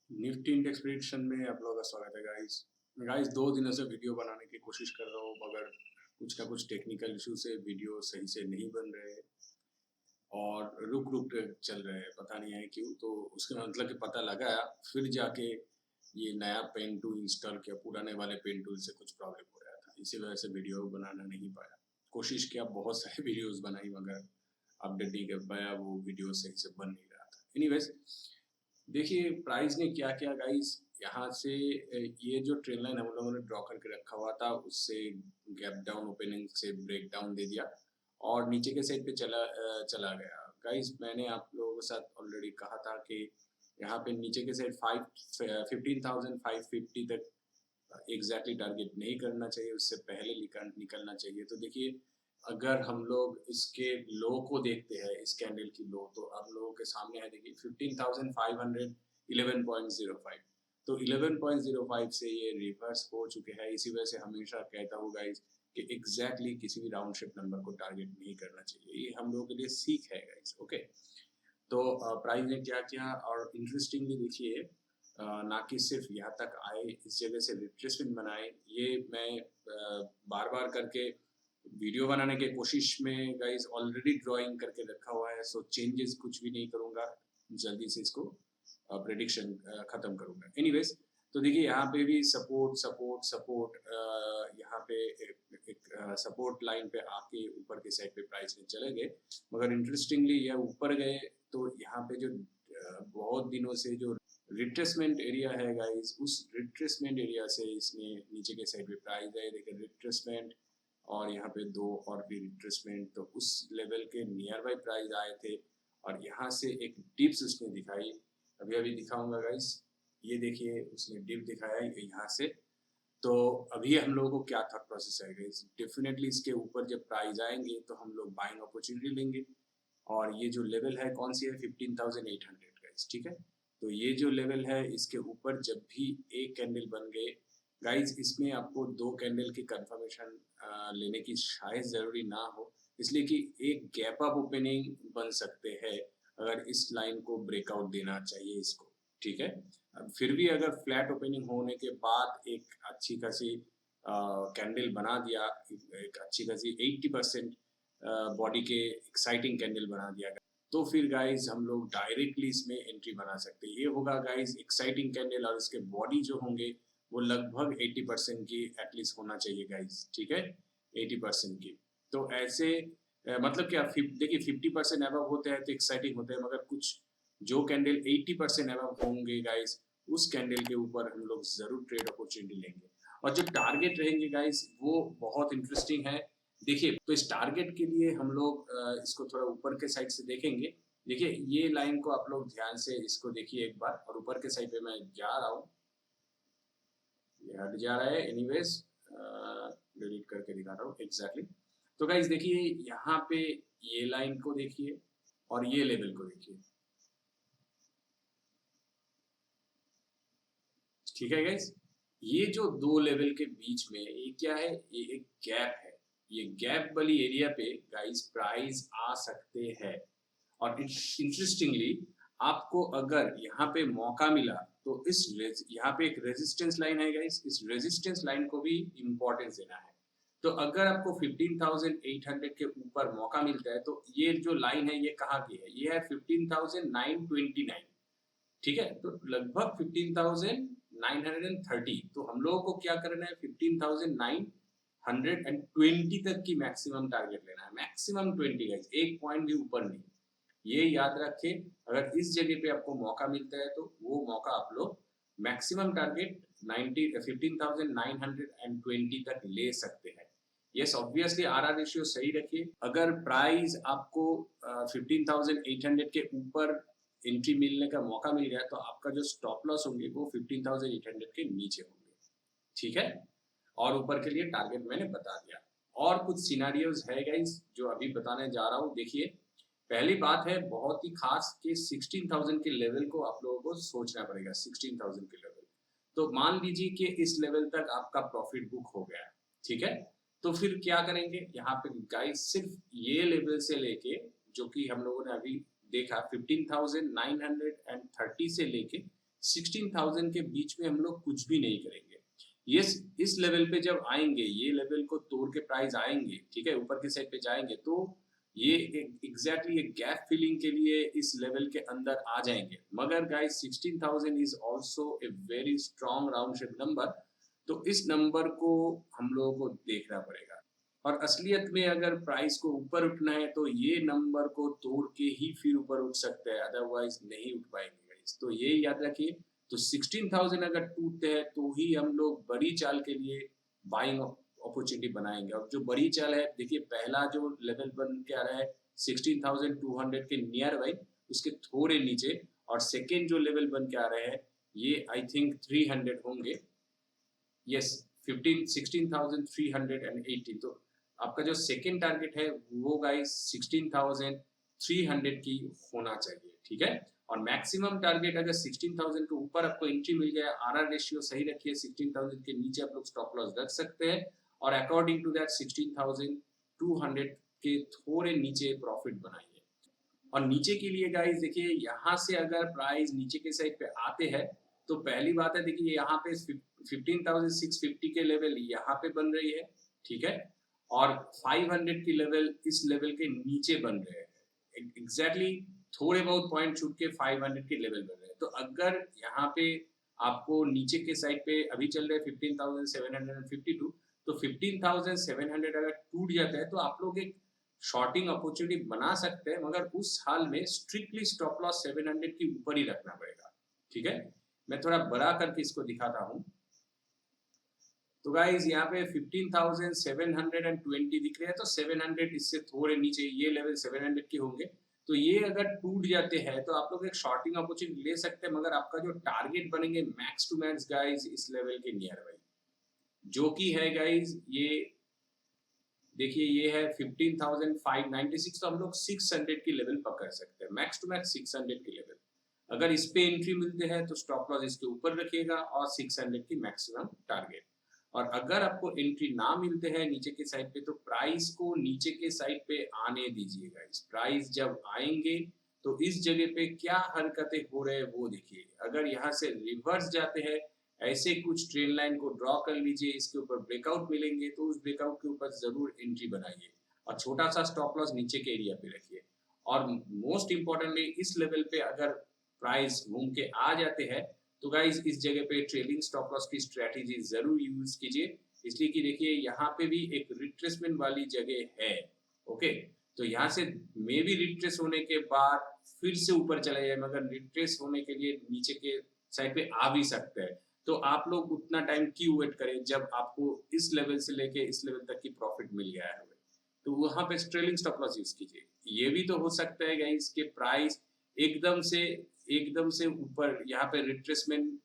Nifty index prediction में आप लोगों का स्वागत है गाइस। गाइस 2 दिनों से वीडियो बनाने की कोशिश कर रहा हूँ मगर कुछ ना कुछ टेक्निकल इशू से वीडियो सही से नहीं बन रहे और रुक रुक के चल रहे हैं, पता नहीं है क्यों। तो उसके मतलब कि पता लगाया, फिर जाके ये नया पेन टूल इंस्टॉल किया। पुराने वाले पेन टूल से कुछ प्रॉब्लम हो रहा था, इसी वजह से वीडियो बनाना नहीं पाया। कोशिश किया, बहुत सारे वीडियोस बनाई मगर अपडेट नहीं कर पाया, वो वीडियो सही से बन नहीं रहा था। एनीवेज, देखिए प्राइस ने क्या किया गाइस। यहाँ से ये जो ट्रेन लाइन हम लोगों ने ड्रॉ करके रखा हुआ था, उससे गैप डाउन ओपनिंग से ब्रेक डाउन दे दिया और नीचे के साइड पे चला गया। गाइस मैंने आप लोगों के साथ ऑलरेडी कहा था कि यहाँ पे नीचे के साइड 15,550 तक एग्जैक्टली टारगेट नहीं करना चाहिए, उससे पहले निकलना चाहिए। तो देखिए, अगर हम लोग इसके लो को देखते हैं, इस कैंडल की लो, तो आप लोगों के सामने है, देखिए 15,511.05। तो 11.05 से ये रिवर्स हो चुके हैं। इसी वजह से हमेशा कहता हूँ गाइज कि एग्जैक्टली किसी भी राउंड शिप नंबर को टारगेट नहीं करना चाहिए। ये हम लोगों के लिए सीख है गाइज। ओके, तो प्राइस ने क्या किया और इंटरेस्टिंगली देखिए, ना कि सिर्फ यहाँ तक आए, इस जगह से रिट्रेसमेंट बनाए। ये मैं बार बार करके वीडियो बनाने के कोशिश में गाइस ऑलरेडी ड्राइंग करके रखा हुआ है, सो चेंजेस कुछ भी नहीं करूँगा, जल्दी से इसको प्रेडिक्शन खत्म करूँगा। एनीवेज, तो देखिए यहाँ पे भी सपोर्ट सपोर्ट सपोर्ट, यहाँ पे एक सपोर्ट लाइन पे आके ऊपर के साइड पे प्राइस में चले गए। मगर इंटरेस्टिंगली यह ऊपर गए तो यहाँ पे जो बहुत दिनों से जो रिट्रेसमेंट एरिया है गाइस, उस रिट्रेसमेंट एरिया से इसने नीचे के साइड पे प्राइस है, देखिए रिट्रेसमेंट और यहाँ पे दो और भी रिट्रेसमेंट, तो उस लेवल के नियर बाई प्राइस आए थे और यहाँ से एक डिप्स उसने दिखाई। अभी अभी दिखाऊंगा गाइस, ये देखिए उसने डिप दिखाया है यहाँ से। तो अभी हम लोगों को क्या था प्रोसेस है गाइस, डेफिनेटली इसके ऊपर जब प्राइस आएंगे तो हम लोग बाइंग अपॉर्चुनिटी लेंगे। और ये जो लेवल है कौन सी है, 15,800 गाइस, ठीक है। तो ये जो लेवल है, इसके ऊपर जब भी एक कैंडल बन गए गाइस, इसमें आपको 2 कैंडल की कंफर्मेशन लेने की शायद ज़रूरी ना हो, इसलिए कि एक गैप अप ओपनिंग बन सकते हैं अगर इस लाइन को ब्रेकआउट देना चाहिए इसको, ठीक है। अब फिर भी अगर फ्लैट ओपनिंग होने के बाद एक अच्छी खासी कैंडल बना दिया, एक अच्छी खासी 80% बॉडी के एक्साइटिंग कैंडल बना दिया गया, तो फिर गाइज हम लोग डायरेक्टली इसमें एंट्री बना सकते हैं। ये होगा गाइज एक्साइटिंग कैंडल और इसके बॉडी जो होंगे वो लगभग 80% की एटलीस्ट होना चाहिए गाइज, ठीक है, 80% की। तो ऐसे मतलब क्या, देखिए 50% अबव होते हैं तो एक्साइटिंग होते हैं, मगर कुछ जो कैंडल 80% अबव होंगे गाइज, उस कैंडल के ऊपर हम लोग जरूर ट्रेड अपॉर्चुनिटी लेंगे। और जो टारगेट रहेंगे गाइज वो बहुत इंटरेस्टिंग है। देखिए, तो इस टारगेट के लिए हम लोग इसको थोड़ा ऊपर के साइड से देखेंगे। देखिए ये लाइन को आप लोग ध्यान से इसको देखिए एक बार, और ऊपर के साइड पे मैं जा रहा हूँ, ये हट जा रहा है। एनीवेज, डिलीट करके दिखा रहा हूँ एग्जैक्टली। तो गाइज देखिए यहाँ पे ये लाइन को देखिए और ये लेवल को देखिए, ठीक है गाइज। ये जो दो लेवल के बीच में ये क्या है, ये एक गैप है। ये गैप वाली एरिया पे गाइज प्राइस आ सकते हैं। और इंटरेस्टिंगली, आपको अगर यहाँ पे मौका मिला तो यहाँ पे एक रेजिस्टेंस लाइन है गाइस, इस रेजिस्टेंस लाइन को भी इंपॉर्टेंस देना है। तो अगर आपको 15,800 के ऊपर मौका मिलता है तो ये जो लाइन है ये कहाँ की है, ये है 15,929, ठीक है। तो लगभग 15,930। तो हम लोगों को क्या करना है, 15,920 तक की मैक्सिमम टारगेट लेना है, मैक्सिमम 20 गाइस, एक पॉइंट भी ऊपर नहीं। ये याद रखें, अगर इस जगह पे आपको मौका मिलता है तो वो मौका आप लोग मैक्सिमम टारगेट 15,920 तक ले सकते हैं। यस, ऑब्वियसली आर रेशियो सही रखिए। अगर प्राइस आपको 15,800 के ऊपर एंट्री मिलने का मौका मिल गया तो आपका जो स्टॉप लॉस होंगे वो 15,800 के नीचे होंगे, ठीक है। और ऊपर के लिए टारगेट मैंने बता दिया। और कुछ सिनारियोज है गाइस जो अभी बताने जा रहा हूँ। देखिए, पहली बात है बहुत ही खास कि 16,000 के लेवल को आप लोगों को सोचना पड़ेगा, 16,000 के लेवल। तो मान लीजिए कि इस लेवल तक आपका प्रॉफिट बुक हो गया, ठीक है। तो फिर क्या करेंगे, यहाँ पे गाइस सिर्फ ये लेवल से लेके, जो कि हम लोगों ने अभी देखा 15,930 से लेके 16,000 के बीच में हम लोग कुछ भी नहीं करेंगे। यस, इस लेवल पे जब आएंगे, ये लेवल को तोड़ के प्राइस आएंगे, ठीक है, ऊपर की साइड पे जाएंगे, तो ये एग्जैक्टली एक गैप फिलिंग के लिए इस लेवल के अंदर आ जाएंगे। मगर guys 16,000 is also a very strong round shape number, तो इस नंबर को हम लोगों को देखना पड़ेगा। और असलियत में अगर प्राइस को ऊपर उठना है तो ये नंबर को तोड़ के ही फिर ऊपर उठ सकते हैं, अदरवाइज नहीं उठ पाएंगे गाइस। तो ये याद रखिए। तो 16,000 अगर टूटते हैं तो ही हम लोग बड़ी चाल के लिए बाइंग अपॉर्चुनिटी बनाएंगे। और जो बड़ी चाल है, देखिए पहला जो लेवल बन के आ रहा है 16,200 के नियर बाई, उसके थोड़े नीचे, और सेकेंड जो लेवल बन के आ रहे हैं ये आई थिंक 300 होंगे। यस, 16,380। तो आपका जो सेकेंड टारगेट है वो गाइस 16,300 की होना चाहिए, ठीक है। और मैक्सिमम टारगेट अगर 16,000 के ऊपर आपको एंट्री मिल गया, आरआर रेशियो सही रखिए, 16,000 के नीचे आप लोग स्टॉप लॉस रख सकते हैं, और अकॉर्डिंग टू दैट 16,200 के थोड़े नीचे प्रॉफिट बनाइए। और नीचे के लिए गाइस देखिए, यहाँ से अगर प्राइस नीचे के साइड पे आते हैं तो पहली बात है, देखिए यहाँ पे 15,650 के लेवल यहाँ पे बन रही है, ठीक है, और 500 की लेवल इस लेवल के नीचे बन रहे हैं एग्जैक्टली। थोड़े बहुत पॉइंट छूट के 500 के लेवल बन रहे हैं। तो अगर यहाँ पे आपको नीचे के साइड पे अभी चल रहे 15,752, तो 15,700 अगर टूट जाता है तो आप लोग एक शॉर्टिंग अपॉर्चुनिटी बना सकते हैं, मगर उस हाल में स्ट्रिक्टली स्टॉप लॉस 700 के ऊपर ही रखना पड़ेगा, ठीक है। मैं थोड़ा बड़ा करके इसको दिखाता हूं। तो गाइस यहाँ पे 15,720 दिख रहे हैं, तो 700 इससे थोड़े नीचे ये लेवल 700 के होंगे। तो ये अगर टूट जाते हैं तो आप लोग एक शॉर्टिंग अपॉर्चुनिटी ले सकते हैं, मगर आपका जो टारगेट बनेंगे मैक्स टू मैक्स गाइस इस लेवल के नियर बाई, जो कि है गाइस ये देखिए, ये है 15,596। तो हम लोग 600 की लेवल पकड़ सकते हैं, मैक्स टू मैक्स 600 की लेवल। अगर इस पे एंट्री मिलते हैं तो स्टॉप लॉस इसके ऊपर रखिएगा और 600 की मैक्सिमम टारगेट। और अगर आपको एंट्री ना मिलते हैं नीचे के साइड पे, तो प्राइस को नीचे के साइड पे आने दीजिएगा। इस प्राइस जब आएंगे तो इस जगह पे क्या हरकतें हो रहे हैं वो देखिए। अगर यहाँ से रिवर्स जाते हैं, ऐसे कुछ ट्रेन लाइन को ड्रॉ कर लीजिए, इसके ऊपर ब्रेकआउट मिलेंगे तो उस ब्रेकआउट के ऊपर जरूर एंट्री बनाइए, और छोटा सा स्टॉप लॉस नीचे के एरिया पे रखिए। और मोस्ट इंपॉर्टेंटली इस लेवल पे अगर प्राइस घूम के आ जाते हैं तो गाइस इस जगह पे ट्रेलिंग स्टॉप लॉस की स्ट्रेटेजी जरूर यूज कीजिए, इसलिए कि देखिए यहाँ पे भी एक रिट्रेसमेंट वाली जगह है। ओके, तो यहाँ से मे भी रिट्रेस होने के बाद फिर से ऊपर चला जाए, मगर रिट्रेस होने के लिए नीचे के साइड पे आ भी सकते हैं। तो आप लोग उतना टाइम क्यों वेट करें जब आपको इस लेवल से लेके इस लेवल तक की प्रॉफिट मिल गया है। तो वहां पे ट्रेलिंग स्टॉप लॉस यूज कीजिए। ये भी तो हो सकता है गाइस कि प्राइस एकदम से ऊपर यहाँ पे रिट्रेसमेंट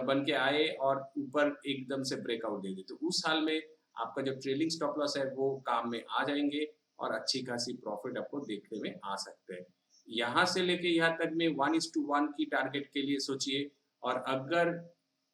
बन के आए और ऊपर एकदम से ब्रेकआउट दे दे, तो उस हाल में आपका जो ट्रेलिंग स्टॉप लॉस है वो काम में आ जाएंगे और अच्छी खासी प्रॉफिट आपको देखने में आ सकते हैं। यहाँ से लेके यहाँ तक में 1:1 की टारगेट के लिए सोचिए, और अगर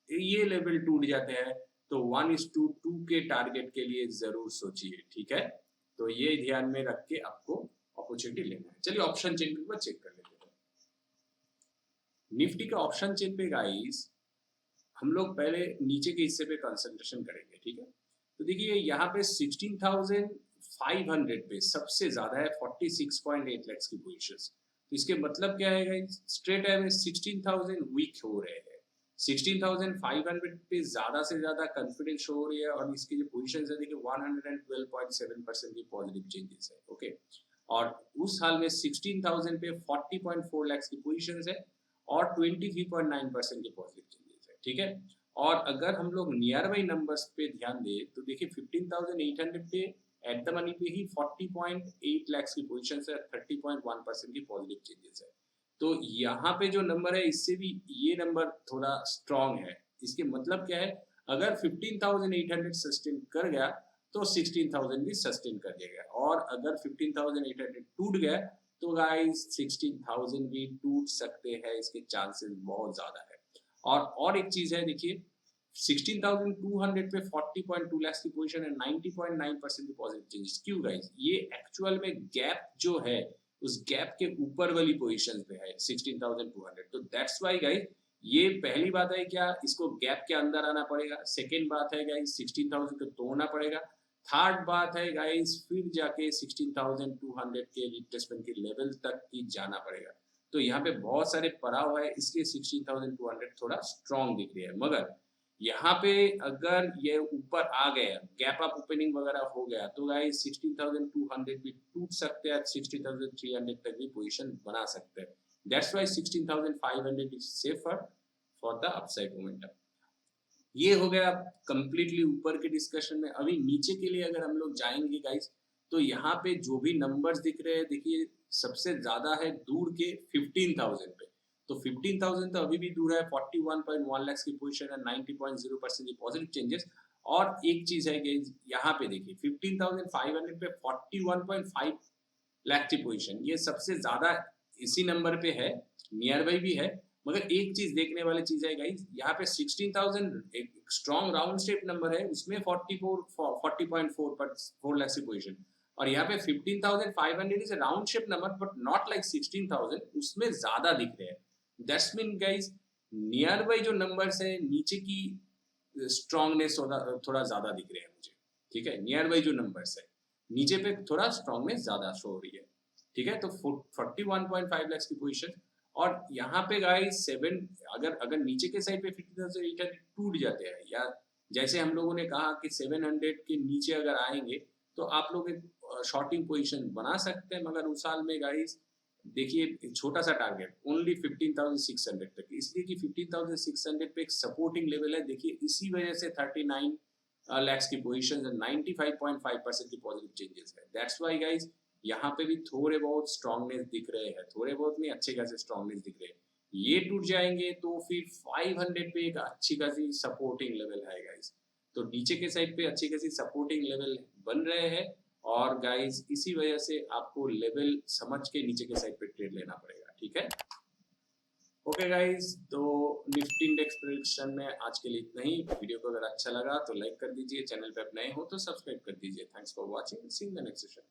ये लेवल टूट जाते हैं तो 1:2 के टारगेट के लिए जरूर सोचिए, ठीक है। तो ये ध्यान में रख के आपको अपॉर्चुनिटी लेना है। चलिए ऑप्शन चेन के ऊपर चेक कर लेते हैं। निफ्टी का ऑप्शन चेन पे गाइस हम लोग पहले नीचे के हिस्से पे कंसंट्रेशन करेंगे, ठीक है। तो देखिए यहाँ पे 16,500 पे सबसे ज्यादा है 46.8 लाख की पोजीशंस। तो इसके मतलब क्या है गाइस, स्ट्रेट है में 16,000 वीक हो रहे हैं, 16,500 पे ज्यादा से ज्यादा कॉन्फिडेंस शो हो रही है, और इसकी जो पोजीशन है देखिए 112.7% की पॉजिटिव चेंजेस है। ओके, और उस हाल में 16,000 पे 40.4 लाख की पोजीशन है और 23.9% की पॉजिटिव चेंजेस है, ठीक है। और अगर हम लोग नियर बाई नंबर्स पे ध्यान दें तो देखिए 15,800 पे एट द मनी पे ही 40.8 लाख की पोजीशन है, 30.1% की पॉजिटिव चेंजेस है। तो यहाँ पे जो नंबर है इससे भी ये नंबर थोड़ा स्ट्रॉन्ग है। इसके मतलब क्या है, अगर 15,800 सस्टेन कर गया तो 16,000 भी सस्टेन कर देगा, और अगर 15,800 टूट गया तो गाइस 16,000 भी टूट सकते हैं, इसके चांसेस बहुत ज्यादा है। और एक चीज है देखिए, 16,200 पे 40.2 लाख की पोजीशन है, 90.9% की पॉजिटिव चेंजेस। क्यों गाइस, ये एक्चुअल में गैप जो है उस गैप के ऊपर वाली पोजीशन पे है 16,200। तो दैट्स वाई गाइस ये पहली बात है क्या, इसको गैप के अंदर आना पड़ेगा। सेकेंड बात है गाइस 16,000 को तोड़ना पड़ेगा। थर्ड बात है गाइस फिर जाके 16,200 के रिट्रेसमेंट के लेवल तक ही जाना पड़ेगा। तो यहाँ पे बहुत सारे पड़ाव है, इसलिए 16,200 थोड़ा स्ट्रॉन्ग दिख रही है। मगर यहाँ पे अगर ये ऊपर आ गया, गैप अप ओपनिंग वगैरह हो गया, तो गाइस 16,200 भी टूट सकते हैं, 16,300 तक भी पोजीशन बना सकते हैं। That's why 16,500 is safer for the upside momentum. ये हो गया कंप्लीटली ऊपर के डिस्कशन में। अभी नीचे के लिए अगर हम लोग जाएंगे गाइस, तो यहाँ पे जो भी नंबर्स दिख रहे हैं, देखिए सबसे ज्यादा है दूर के 15,000 पे। तो 15,000 तो अभी भी दूर है। 41.1 लाख की पोजीशन है, 90.0% पॉजिटिव चेंजेस। और एक चीज है गाइस, यहाँ पे देखिए 15,500 पे 41.5 लाख की पोजीशन, ये सबसे ज्यादा इसी नंबर पे है, नियर बाई भी है। मगर एक चीज देखने वाली चीज है गाइस, यहाँ पे 16,000 एक स्ट्रॉन्ग राउंड शेप नंबर है, उसमें 40.4 पर 4 लाख की पोजीशन। और यहाँ पे 15,500 is round shape number but not like 16,000, उसमें ज्यादा दिख रहे हैं। That's mean guys near by जो नंबर्स है नीचे की स्ट्रॉन्गनेस थोड़ा ज्यादा दिख रहे हैं मुझे। ठीक है, नियर बाई जो नंबर्स है नीचे पे थोड़ा स्ट्रॉन्गनेस ज्यादा शो हो रही है। ठीक है, तो 41.5 लाख की पोजीशन। और यहाँ पे गाइस 7, अगर नीचे के साइड पे 50,800 टूट जाते हैं, या जैसे हम लोगों ने कहा कि 700 के नीचे अगर आएंगे तो आप लोग एक शॉर्टिंग पोजीशन बना सकते हैं। मगर उस साल में गाइस देखिए छोटा सा टारगेट ओनली 15,600 तक, इसलिए कि 15,600 पे एक सपोर्टिंग लेवल है। देखिए इसी वजह से 39 लैक्स की पोजीशन 95.5% की पॉजिटिव चेंजेस है। दैट्स वाई गाइस यहाँ पे भी थोड़े बहुत स्ट्रॉन्गनेस दिख रहे हैं, थोड़े बहुत नहीं अच्छे खासे स्ट्रॉन्गनेस दिख रहे हैं। ये टूट जाएंगे तो फिर 500 पे एक अच्छी खासी सपोर्टिंग लेवल है गाइस। तो नीचे के साइड पे अच्छी खासी सपोर्टिंग लेवल बन रहे हैं। और गाइस इसी वजह से आपको लेवल समझ के नीचे के साइड पे ट्रेड लेना पड़ेगा। ठीक है, ओके गाइस, तो निफ्टी इंडेक्स प्रेडिक्शन में आज के लिए इतना ही। वीडियो को अगर अच्छा लगा तो लाइक कर दीजिए, चैनल पे आप नए हो तो सब्सक्राइब कर दीजिए। Thanks for watching, see you in the next session.